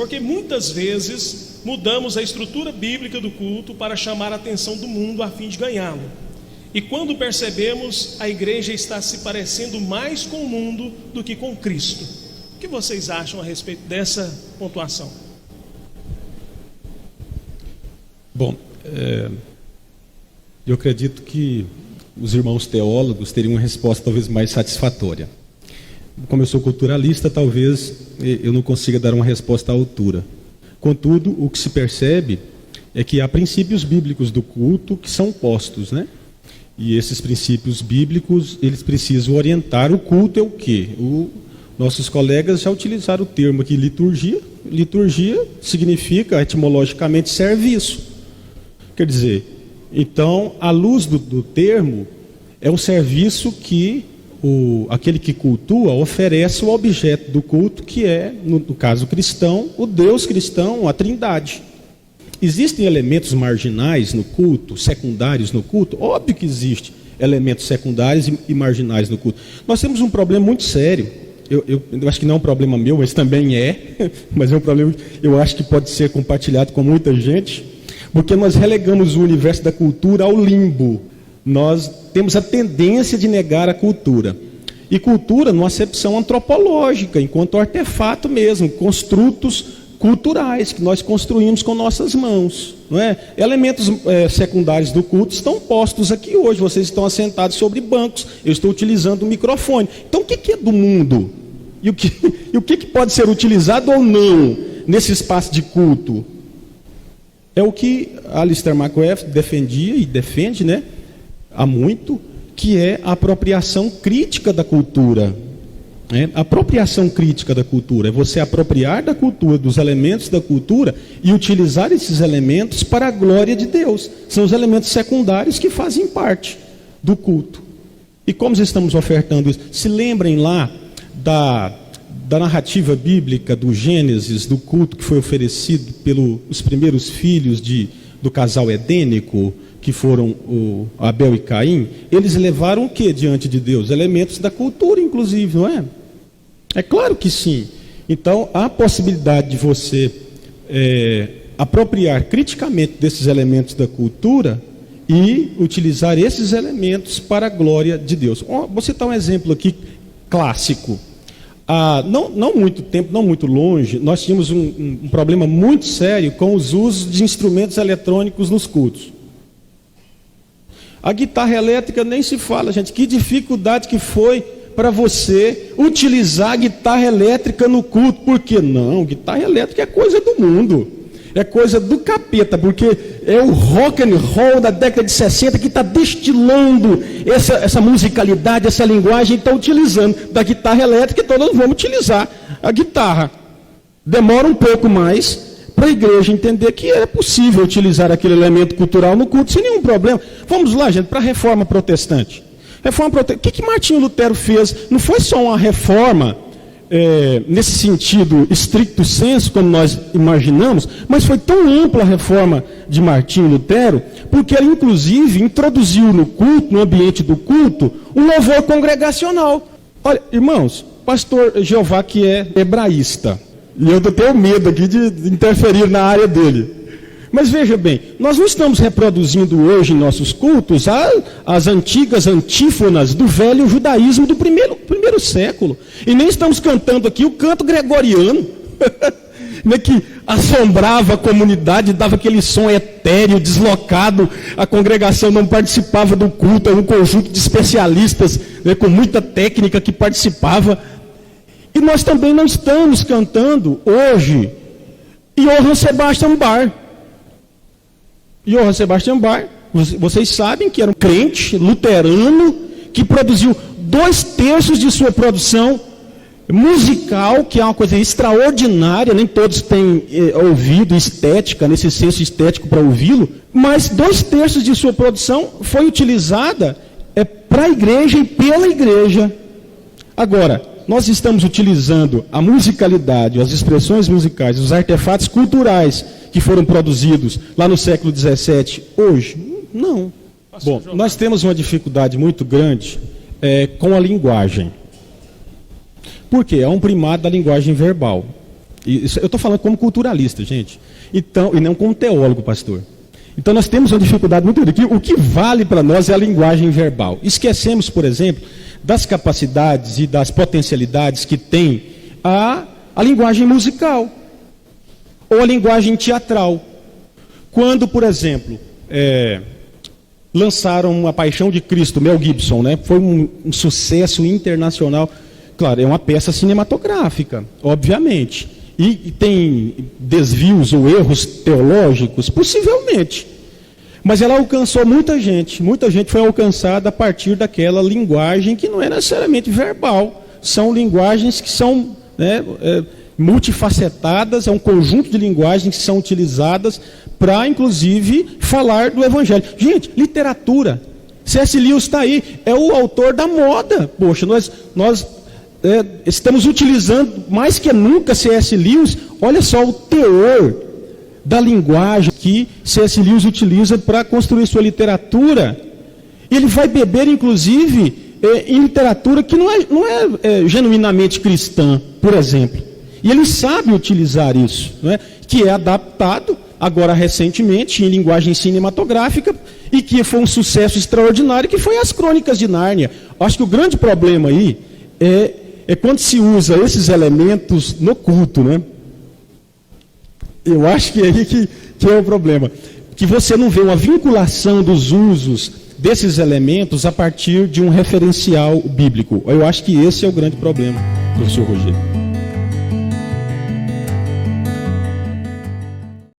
porque muitas vezes mudamos a estrutura bíblica do culto para chamar a atenção do mundo a fim de ganhá-lo. E quando percebemos, a igreja está se parecendo mais com o mundo do que com Cristo. O que vocês acham a respeito dessa pontuação? Bom, eu acredito que os irmãos teólogos teriam uma resposta talvez mais satisfatória. Como eu sou culturalista, talvez eu não consiga dar uma resposta à altura. Contudo, o que se percebe é que há princípios bíblicos do culto que são postos, né? E esses princípios bíblicos, eles precisam orientar o culto é o quê? Nossos colegas já utilizaram o termo aqui, liturgia. Liturgia significa, etimologicamente, serviço. Quer dizer, então, à luz do termo, é um serviço que aquele que cultua oferece o objeto do culto, que é, no caso cristão, o Deus cristão, a Trindade. Existem elementos marginais no culto, secundários no culto? Óbvio que existe elementos secundários e marginais no culto. Nós temos um problema muito sério. Eu acho que não é um problema meu, mas também é. Mas é um problema, eu acho que pode ser compartilhado com muita gente. Porque nós relegamos o universo da cultura ao limbo. Nós temos a tendência de negar a cultura. E cultura numa acepção antropológica, enquanto artefato mesmo, construtos culturais que nós construímos com nossas mãos. Não é? Elementos secundários do culto estão postos aqui hoje. Vocês estão assentados sobre bancos. Eu estou utilizando o microfone. Então o que é do mundo? E o que pode ser utilizado ou não nesse espaço de culto? É o que Alistair McGrath defendia e defende, né, há muito, que é a apropriação crítica da cultura. A apropriação crítica da cultura é você apropriar da cultura, dos elementos da cultura e utilizar esses elementos para a glória de Deus. São os elementos secundários que fazem parte do culto. E como estamos ofertando isso? Se lembrem lá da narrativa bíblica do Gênesis, do culto que foi oferecido pelos primeiros filhos do casal edênico, que foram o Abel e Caim. Eles levaram o que diante de Deus? Elementos da cultura, inclusive, não é? É claro que sim. Então, há a possibilidade de você apropriar criticamente desses elementos da cultura e utilizar esses elementos para a glória de Deus. Vou citar um exemplo aqui clássico. Não muito tempo, não muito longe, nós tínhamos um problema muito sério com os usos de instrumentos eletrônicos nos cultos. A guitarra elétrica nem se fala, gente. Que dificuldade que foi para você utilizar a guitarra elétrica no culto. Por que não? Guitarra elétrica é coisa do mundo. É coisa do capeta, porque é o rock and roll da década de 60 que está destilando essa musicalidade, essa linguagem, está utilizando da guitarra elétrica, então nós vamos utilizar a guitarra. Demora um pouco mais para a igreja entender que é possível utilizar aquele elemento cultural no culto sem nenhum problema. Vamos lá, gente, para a reforma protestante. O que Martinho Lutero fez? Não foi só uma reforma nesse sentido estricto senso, como nós imaginamos, mas foi tão ampla a reforma de Martinho Lutero, porque ele inclusive introduziu no culto, no ambiente do culto, um louvor congregacional. Olha, irmãos, pastor Jeová que é hebraísta, e eu tenho medo aqui de interferir na área dele. Mas veja bem, nós não estamos reproduzindo hoje em nossos cultos as antigas antífonas do velho judaísmo do primeiro século. E nem estamos cantando aqui o canto gregoriano, né, que assombrava a comunidade, dava aquele som etéreo, deslocado, a congregação não participava do culto, era um conjunto de especialistas, né, com muita técnica que participava. E nós também não estamos cantando hoje Johann Sebastian Bach. Johann Sebastian Bach, vocês sabem que era um crente luterano que produziu 2/3 de sua produção musical, que é uma coisa extraordinária, nem todos têm ouvido estética, nesse senso estético para ouvi-lo, mas 2/3 de sua produção foi utilizada para a igreja e pela igreja. Agora, nós estamos utilizando a musicalidade, as expressões musicais, os artefatos culturais que foram produzidos lá no século XVII, hoje? Não. Bom, nós temos uma dificuldade muito grande com a linguagem. Por quê? É um primado da linguagem verbal. Isso, eu estou falando como culturalista, gente. Então, e não como teólogo, pastor. Então nós temos uma dificuldade muito grande. O que vale para nós é a linguagem verbal. Esquecemos, por exemplo, das capacidades e das potencialidades que tem a linguagem musical ou a linguagem teatral. Quando, por exemplo, lançaram A Paixão de Cristo, Mel Gibson, né? Foi um sucesso internacional. Claro, é uma peça cinematográfica, obviamente. E tem desvios ou erros teológicos? Possivelmente. Mas ela alcançou muita gente. Muita gente foi alcançada a partir daquela linguagem que não é necessariamente verbal. São linguagens que são, né, multifacetadas, é um conjunto de linguagens que são utilizadas para, inclusive, falar do Evangelho. Gente, literatura. C.S. Lewis está aí, é o autor da moda. Poxa, nós estamos utilizando mais que nunca C.S. Lewis. Olha só o teor da linguagem que C.S. Lewis utiliza para construir sua literatura. Ele vai beber, inclusive, em literatura que não é genuinamente cristã, por exemplo. E ele sabe utilizar isso, não é? Que é adaptado, agora recentemente, em linguagem cinematográfica, e que foi um sucesso extraordinário, que foi As Crônicas de Nárnia. Acho que o grande problema aí é quando se usa esses elementos no culto, né? Eu acho que é aí que é o problema. Que você não vê uma vinculação dos usos desses elementos a partir de um referencial bíblico. Eu acho que esse é o grande problema, professor Rogério.